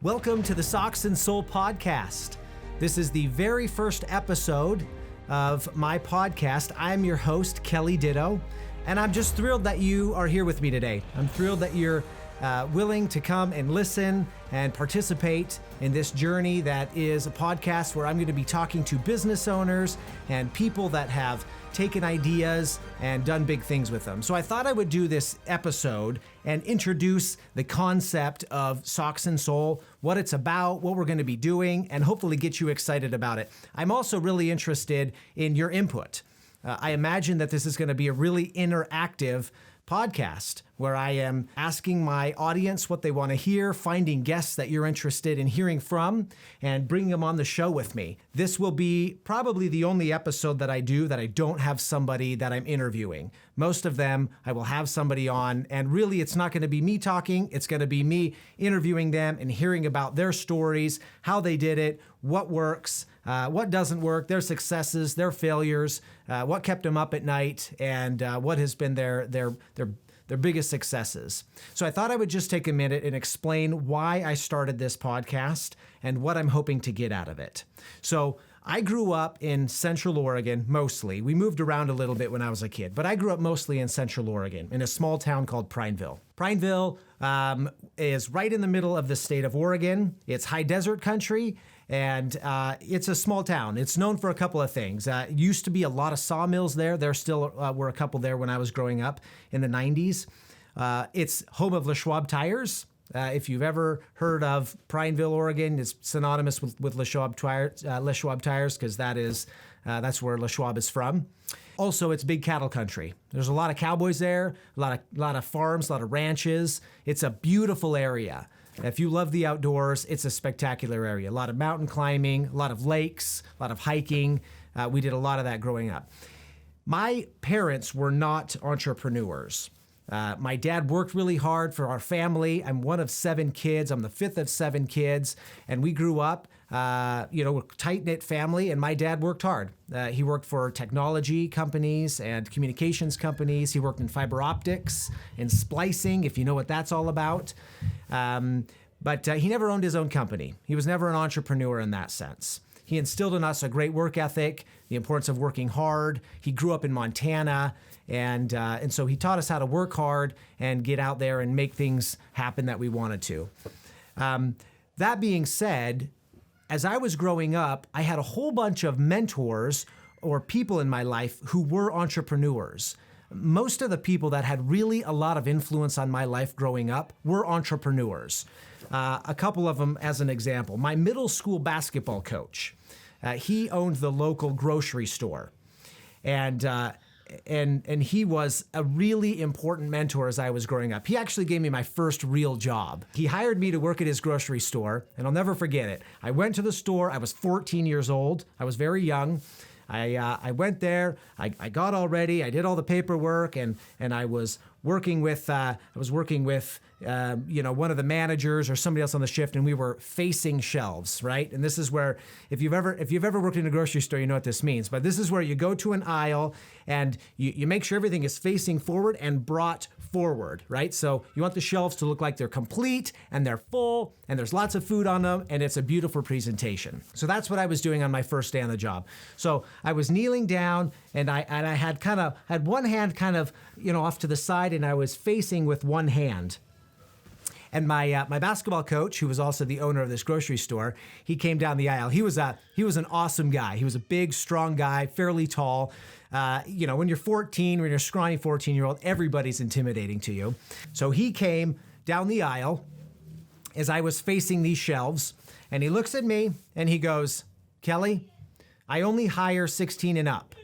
Welcome to the Socks and Soul podcast. This is the very first episode of my podcast. I'm your host, Kelly Ditto, and I'm just thrilled that you are here with me today. I'm thrilled that you're willing to come and listen and participate in this journey that is a podcast where I'm going to be talking to business owners and people that have taken ideas and done big things with them. So I thought I would do this episode and introduce the concept of Socks and Soul, what it's about, what we're going to be doing, and hopefully get you excited about it. I'm also really interested in your input. I imagine that this is going to be a really interactive podcast where I am asking my audience what they want to hear, finding guests that you're interested in hearing from, and bringing them on the show with me. This will be probably the only episode that I do that I don't have somebody that I'm interviewing. Most of them, I will have somebody on, and really it's not going to be me talking, it's going to be me interviewing them and hearing about their stories, how they did it, what works, what doesn't work, their successes, their failures, what kept them up at night, and what has been their biggest successes. So I thought I would just take a minute and explain why I started this podcast and what I'm hoping to get out of it. So I grew up in Central Oregon, mostly. We moved around a little bit when I was a kid, but I grew up mostly in Central Oregon, in a small town called Prineville. Prineville is right in the middle of the state of Oregon. It's high desert country, and it's a small town. It's known for a couple of things. Used to be a lot of sawmills there. There still were a couple there when I was growing up in the 90s. It's home of Schwab tires. If you've ever heard of Prineville, Oregon, it's synonymous with Schwab tires because that's where Schwab is from. Also, it's big cattle country. There's a lot of cowboys there, a lot of farms, a lot of ranches. It's a beautiful area. If you love the outdoors, it's a spectacular area. A lot of mountain climbing, a lot of lakes, a lot of hiking. We did a lot of that growing up. My parents were not entrepreneurs. My dad worked really hard for our family. I'm one of 7 kids. I'm the 5th of 7 kids. And we grew up, we're a tight-knit family, and my dad worked hard. He worked for technology companies and communications companies. He worked in fiber optics and splicing, if you know what that's all about. But he never owned his own company. He was never an entrepreneur in that sense. He instilled in us a great work ethic, the importance of working hard. He grew up in Montana, and so he taught us how to work hard and get out there and make things happen that we wanted to. That being said, as I was growing up, I had a whole bunch of mentors or people in my life who were entrepreneurs. Most of the people that had really a lot of influence on my life growing up were entrepreneurs. A couple of them as an example. My middle school basketball coach, he owned the local grocery store. And he was a really important mentor as I was growing up. He actually gave me my first real job. He hired me to work at his grocery store, and I'll never forget it. I went to the store. I was 14 years old. I was very young. I went there. I got all ready. I did all the paperwork, and I was working with one of the managers or somebody else on the shift, and we were facing shelves, right? And this is where, if you've ever worked in a grocery store, you know what this means. But this is where you go to an aisle and you make sure everything is facing forward and brought forward, right? So you want the shelves to look like they're complete and they're full and there's lots of food on them and it's a beautiful presentation. So that's what I was doing on my first day on the job. So I was kneeling down and I had one hand kind of, off to the side, and I was facing with one hand. And my basketball coach, who was also the owner of this grocery store, he came down the aisle. He was an awesome guy. He was a big, strong guy, fairly tall. When you're 14, when you're a scrawny 14-year-old, everybody's intimidating to you. So he came down the aisle as I was facing these shelves, and he looks at me and he goes, "Kelly, I only hire 16 and up."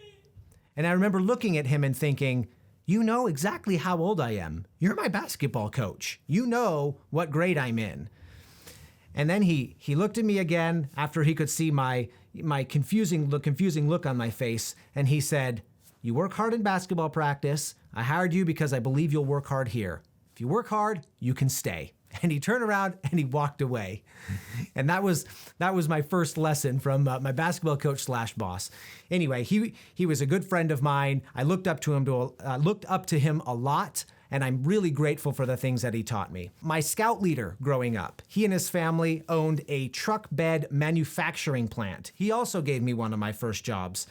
And I remember looking at him and thinking, you know exactly how old I am. You're my basketball coach. You know what grade I'm in. And then he looked at me again after he could see my confusing look on my face, and he said, "You work hard in basketball practice. I hired you because I believe you'll work hard here. If you work hard, you can stay." And he turned around and he walked away. And that was my first lesson from my basketball coach / boss. Anyway, he was a good friend of mine. I looked up to him a lot, and I'm really grateful for the things that he taught me. My scout leader growing up, he and his family owned a truck bed manufacturing plant. He also gave me one of my first jobs.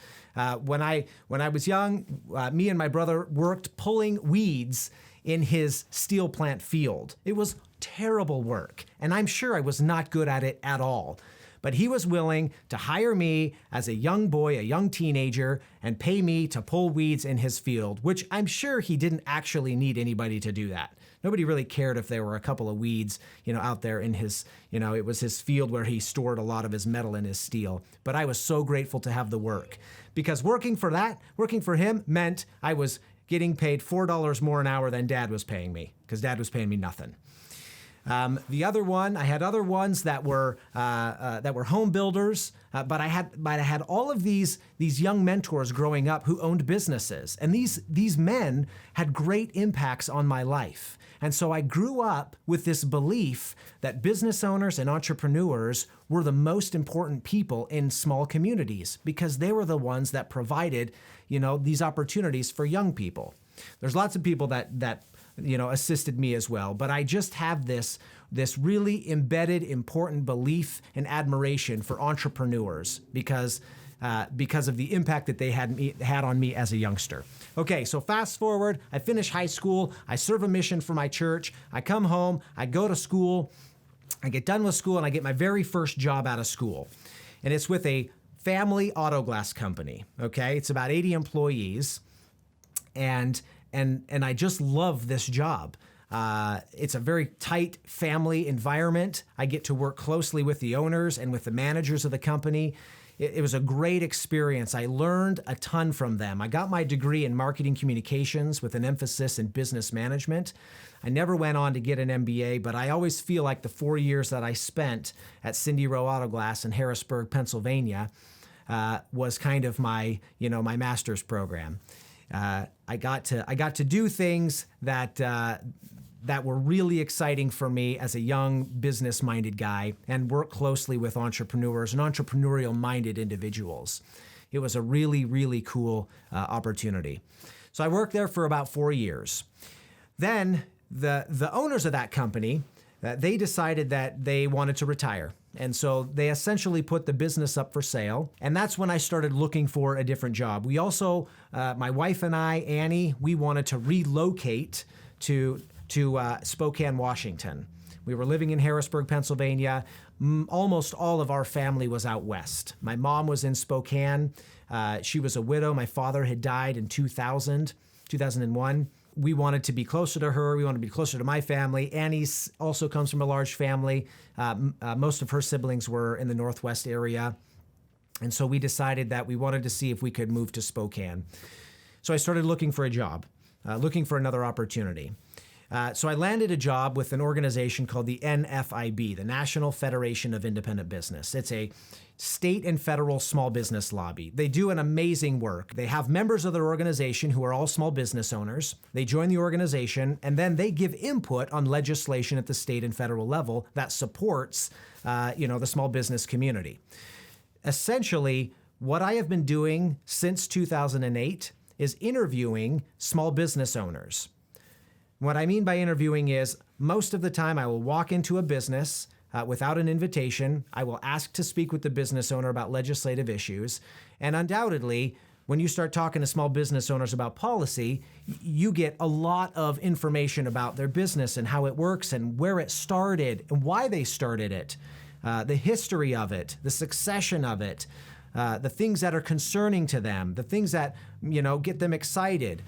When I was young, me and my brother worked pulling weeds in his steel plant field. It was terrible work, and I'm sure I was not good at it at all. But he was willing to hire me as a young boy, a young teenager, and pay me to pull weeds in his field, which I'm sure he didn't actually need anybody to do that. Nobody really cared if there were a couple of weeds, out there in his, it was his field where he stored a lot of his metal and his steel. But I was so grateful to have the work, because working for him meant I was getting paid $4 more an hour than Dad was paying me, because Dad was paying me nothing. I had other ones that were home builders, but I had all of these young mentors growing up who owned businesses, and these men had great impacts on my life. And so I grew up with this belief that business owners and entrepreneurs were the most important people in small communities, because they were the ones that provided, these opportunities for young people. There's lots of people that assisted me as well. But I just have this really embedded, important belief and admiration for entrepreneurs because of the impact that they had on me as a youngster. Okay, so fast forward, I finish high school, I serve a mission for my church, I come home, I go to school, I get done with school, and I get my very first job out of school. And it's with a family auto glass company, okay? It's about 80 employees, and I just love this job. It's a very tight family environment. I get to work closely with the owners and with the managers of the company. It was a great experience. I learned a ton from them. I got my degree in marketing communications with an emphasis in business management. I never went on to get an MBA, but I always feel like the 4 years that I spent at Cindy Rowe Auto Glass in Harrisburg, Pennsylvania, was kind of my master's program. I got to do things that were really exciting for me as a young business-minded guy, and work closely with entrepreneurs and entrepreneurial-minded individuals. It was a really, really cool opportunity. So I worked there for about 4 years. Then the owners of that company, they decided that they wanted to retire. And so they essentially put the business up for sale. And that's when I started looking for a different job. We also, my wife and I, Annie, we wanted to relocate to Spokane, Washington. We were living in Harrisburg, Pennsylvania. Almost all of our family was out west. My mom was in Spokane. She was a widow. My father had died in 2001. We wanted to be closer to her. We wanted to be closer to my family. Annie also comes from a large family. Most of her siblings were in the Northwest area. And so we decided that we wanted to see if we could move to Spokane. So I started looking for a job, looking for another opportunity. So I landed a job with an organization called the NFIB, the National Federation of Independent Business. It's a state and federal small business lobby. They do an amazing work. They have members of their organization who are all small business owners. They join the organization, and then they give input on legislation at the state and federal level that supports, the small business community. Essentially, what I have been doing since 2008 is interviewing small business owners. What I mean by interviewing is most of the time I will walk into a business without an invitation. I will ask to speak with the business owner about legislative issues. And undoubtedly, when you start talking to small business owners about policy, you get a lot of information about their business and how it works and where it started and why they started it, the history of it, the succession of it, the things that are concerning to them, the things that, get them excited.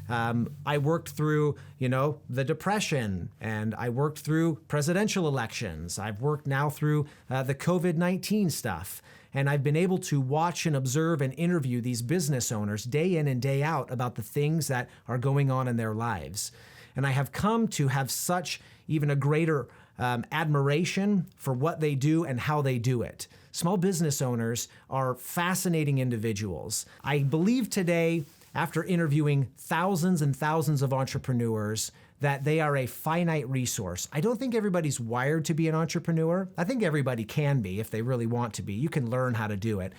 I worked through, the Depression, and I worked through presidential elections. I've worked now through the COVID-19 stuff, and I've been able to watch and observe and interview these business owners day in and day out about the things that are going on in their lives. And I have come to have such even a greater admiration for what they do and how they do it. Small business owners are fascinating individuals. I believe today, after interviewing thousands and thousands of entrepreneurs, that they are a finite resource. I don't think everybody's wired to be an entrepreneur. I think everybody can be if they really want to be. You can learn how to do it.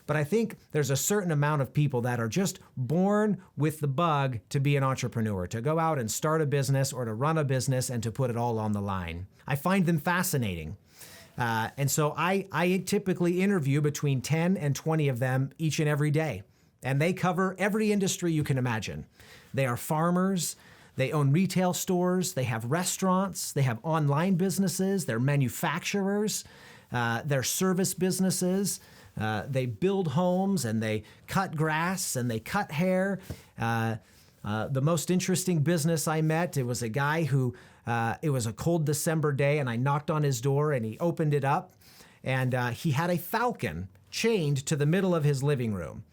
But I think there's a certain amount of people that are just born with the bug to be an entrepreneur, to go out and start a business or to run a business and to put it all on the line. I find them fascinating. And so I typically interview between 10 and 20 of them each and every day. And they cover every industry you can imagine. They are farmers. They own retail stores. They have restaurants. They have online businesses. They're manufacturers. They're service businesses. They build homes and they cut grass and they cut hair. The most interesting business I met, it was a guy who, it was a cold December day and I knocked on his door and he opened it up and he had a falcon chained to the middle of his living room.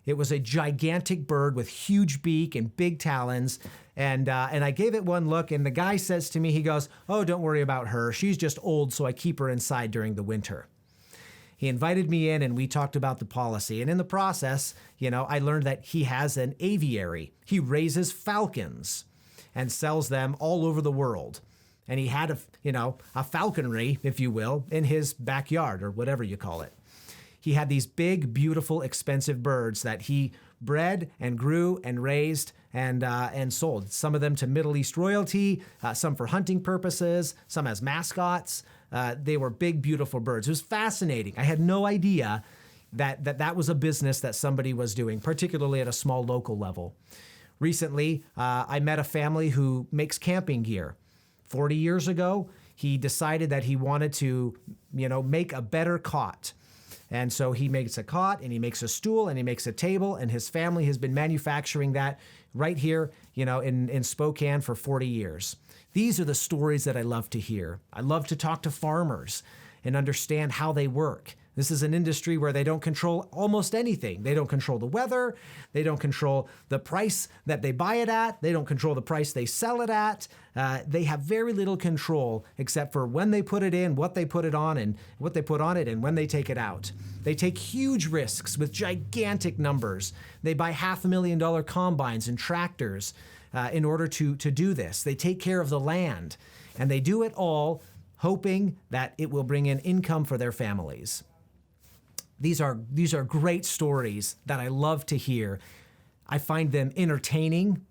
It was a gigantic bird with huge beak and big talons. And I gave it one look and the guy says to me, he goes, "Oh, don't worry about her. She's just old, so I keep her inside during the winter." He invited me in and we talked about the policy. And in the process, I learned that he has an aviary. He raises falcons and sells them all over the world. And he had a falconry, if you will, in his backyard or whatever you call it. He had these big, beautiful, expensive birds that he bred and grew and raised and sold. Some of them to Middle East royalty, some for hunting purposes, some as mascots. They were big, beautiful birds. It was fascinating. I had no idea that was a business that somebody was doing, particularly at a small local level. Recently, I met a family who makes camping gear. 40 years ago, he decided that he wanted to, make a better cot. And so he makes a cot and he makes a stool and he makes a table, and his family has been manufacturing that right here, in Spokane for 40 years. These are the stories that I love to hear. I love to talk to farmers and understand how they work. This is an industry where they don't control almost anything. They don't control the weather. They don't control the price that they buy it at. They don't control the price they sell it at. They have very little control except for when they put it in, what they put it on, and what they put on it, and when they take it out. They take huge risks with gigantic numbers. They buy $500,000 combines and tractors in order to do this. They take care of the land, and they do it all hoping that it will bring in income for their families. These are great stories that I love to hear. I find them entertaining.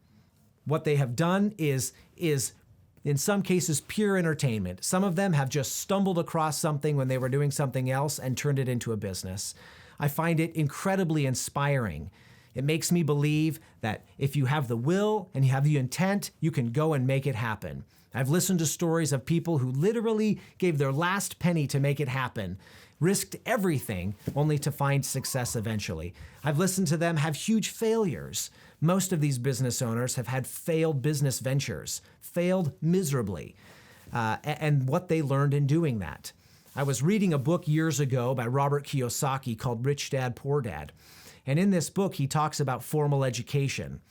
What they have done is in some cases pure entertainment. Some of them have just stumbled across something when they were doing something else and turned it into a business. I find it incredibly inspiring. It makes me believe that if you have the will and you have the intent, you can go and make it happen. I've listened to stories of people who literally gave their last penny to make it happen, risked everything only to find success eventually. I've listened to them have huge failures. Most of these business owners have had failed business ventures, failed miserably, and what they learned in doing that. I was reading a book years ago by Robert Kiyosaki called Rich Dad, Poor Dad. And in this book, he talks about formal education.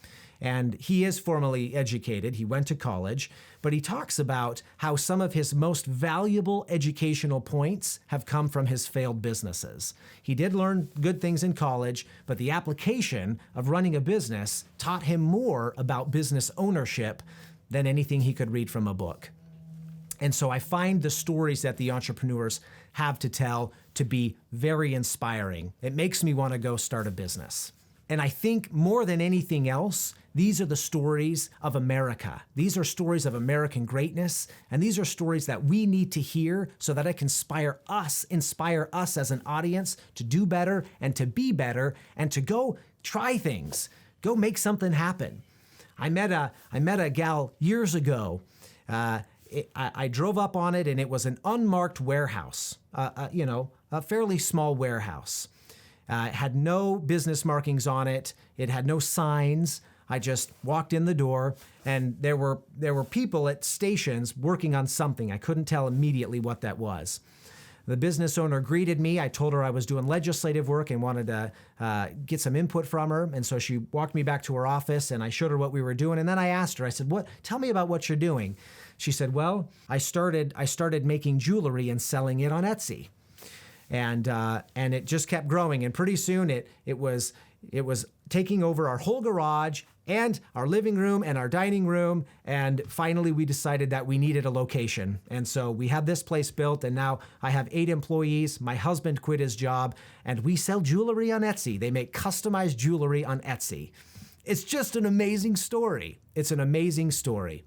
And he is formally educated. He went to college, but he talks about how some of his most valuable educational points have come from his failed businesses. He did learn good things in college, but the application of running a business taught him more about business ownership than anything he could read from a book. And so I find the stories that the entrepreneurs have to tell to be very inspiring. It makes me want to go start a business. And I think more than anything else, these are the stories of America. These are stories of American greatness, and these are stories that we need to hear so that it can inspire us as an audience to do better and to be better and to go try things, go make something happen. I met a gal years ago. I drove up on it, and it was an unmarked warehouse, a fairly small warehouse. It had no business markings on it. It had no signs. I just walked in the door, and there were people at stations working on something. I couldn't tell immediately what that was. The business owner greeted me. I told her I was doing legislative work and wanted to get some input from her. And so she walked me back to her office, and I showed her what we were doing. And then I asked her, I said, tell me about what you're doing. She said, well, I started making jewelry and selling it on Etsy. And it just kept growing. And pretty soon it was taking over our whole garage and our living room and our dining room. And finally, we decided that we needed a location. And so we had this place built, and now I have 8 employees. My husband quit his job, and we sell jewelry on Etsy. They make customized jewelry on Etsy. It's just an amazing story. It's an amazing story.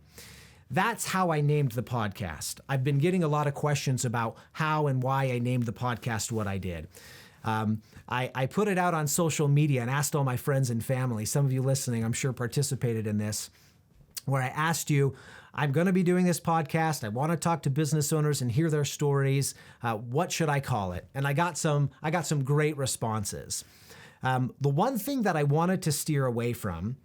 That's how I named the podcast. I've been getting a lot of questions about how and why I named the podcast what I did. I put it out on social media and asked all my friends and family. Some of you listening, I'm sure, participated in this, where I asked you, I'm going to be doing this podcast. I want to talk to business owners and hear their stories. What should I call it? And I got some great responses. The one thing that I wanted to steer away from,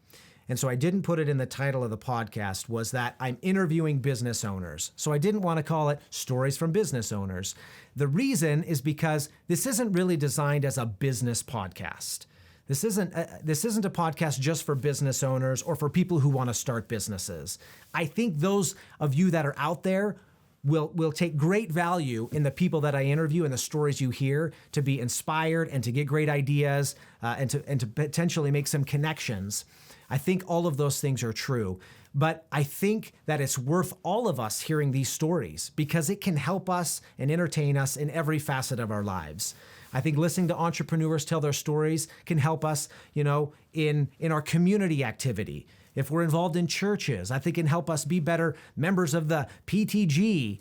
and so I didn't put it in the title of the podcast, was that I'm interviewing business owners. So I didn't want to call it Stories from Business Owners. The reason is because this isn't really designed as a business podcast. This isn't a podcast just for business owners or for people who want to start businesses. I think those of you that are out there will take great value in the people that I interview and the stories you hear, to be inspired and to get great ideas and to potentially make some connections. I think all of those things are true, but I think that it's worth all of us hearing these stories because it can help us and entertain us in every facet of our lives. I think listening to entrepreneurs tell their stories can help us, in our community activity. If we're involved in churches, I think it can help us be better members of the PTG,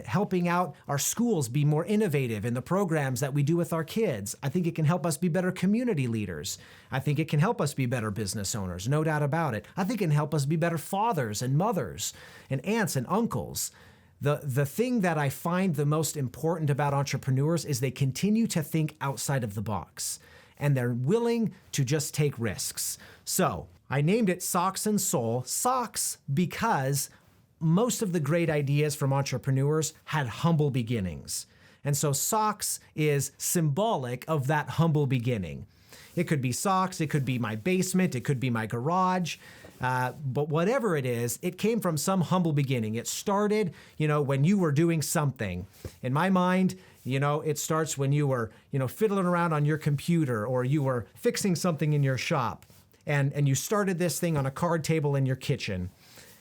helping out our schools be more innovative in the programs that we do with our kids. I think it can help us be better community leaders. I think it can help us be better business owners, no doubt about it. I think it can help us be better fathers and mothers and aunts and uncles. The thing that I find the most important about entrepreneurs is they continue to think outside of the box, and they're willing to just take risks. So I named it Socks and Soul. Socks because most of the great ideas from entrepreneurs had humble beginnings. And so socks is symbolic of that humble beginning. It could be socks, it could be my basement, it could be my garage. But whatever it is, it came from some humble beginning. It started, when you were doing something. In my mind, it starts when you were, fiddling around on your computer, or you were fixing something in your shop, and you started this thing on a card table in your kitchen.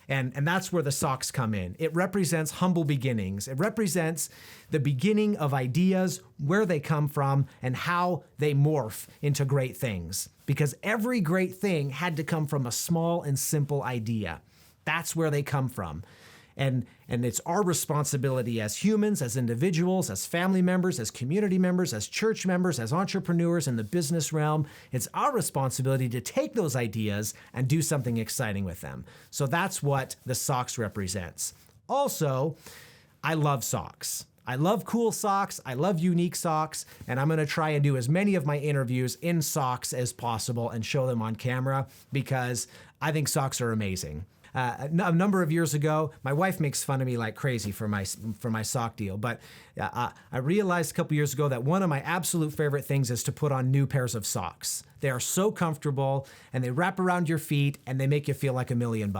And that's where the socks come in. It represents humble beginnings. It represents the beginning of ideas, where they come from, and how they morph into great things. Because every great thing had to come from a small and simple idea. That's where they come from. And it's our responsibility as humans, as individuals, as family members, as community members, as church members, as entrepreneurs in the business realm. It's our responsibility to take those ideas and do something exciting with them. So that's what the socks represents. Also, I love socks. I love cool socks. I love unique socks. And I'm going to try and do as many of my interviews in socks as possible and show them on camera because I think socks are amazing. A number of years ago, my wife makes fun of me like crazy for my sock deal, but I realized a couple years ago that one of my absolute favorite things is to put on new pairs of socks. They are so comfortable, and they wrap around your feet, and they make you feel like $1 million.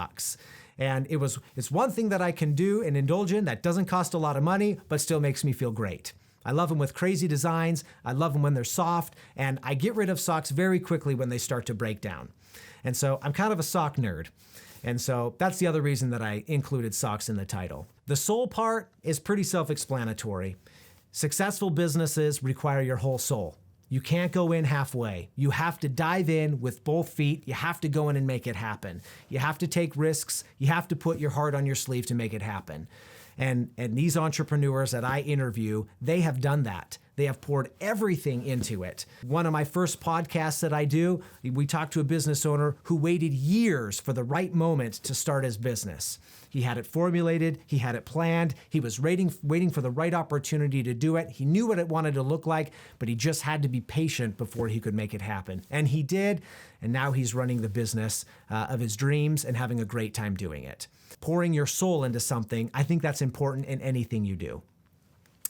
And it's one thing that I can do and indulge in that doesn't cost a lot of money, but still makes me feel great. I love them with crazy designs. I love them when they're soft, and I get rid of socks very quickly when they start to break down. And so I'm kind of a sock nerd. And so that's the other reason that I included socks in the title. The soul part is pretty self-explanatory. Successful businesses require your whole soul. You can't go in halfway. You have to dive in with both feet. You have to go in and make it happen. You have to take risks. You have to put your heart on your sleeve to make it happen. And these entrepreneurs that I interview, they have done that. They have poured everything into it. One of my first podcasts that I do, we talked to a business owner who waited years for the right moment to start his business. He had it formulated, he had it planned, he was waiting for the right opportunity to do it. He knew what it wanted to look like, but he just had to be patient before he could make it happen. And he did, and now he's running the business of his dreams and having a great time doing it. Pouring your soul into something, I think that's important in anything you do.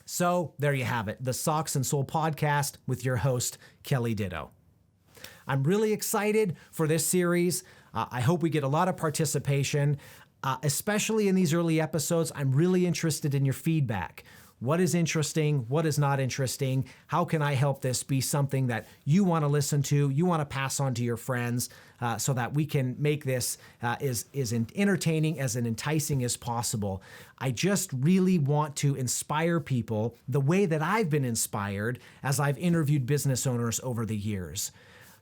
So there you have it, the Socks and Soul podcast with your host, Kelly Ditto. I'm really excited for this series. I hope we get a lot of participation, especially in these early episodes. I'm really interested in your feedback. what is interesting, what is not interesting, how can I help this be something that you want to listen to, you want to pass on to your friends, so that we can make this as entertaining, as enticing as possible. I just really want to inspire people the way that I've been inspired as I've interviewed business owners over the years.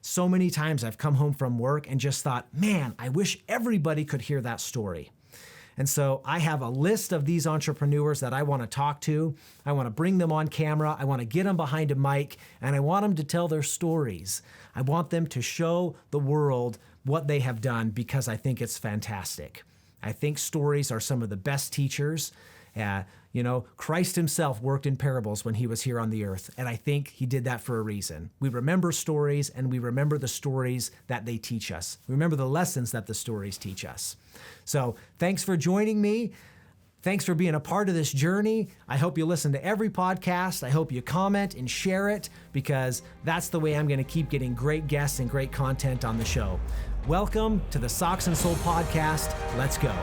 So many times I've come home from work and just thought, man, I wish everybody could hear that story. And so I have a list of these entrepreneurs that I want to talk to. I want to bring them on camera. I want to get them behind a mic, and I want them to tell their stories. I want them to show the world what they have done because I think it's fantastic. I think stories are some of the best teachers. Christ himself worked in parables when he was here on the earth, and I think he did that for a reason. We remember stories, and we remember the stories that they teach us. We remember the lessons that the stories teach us. So thanks for joining me. Thanks for being a part of this journey. I hope you listen to every podcast. I hope you comment and share it, because that's the way I'm going to keep getting great guests and great content on the show. Welcome to the Socks and Soul Podcast. Let's go.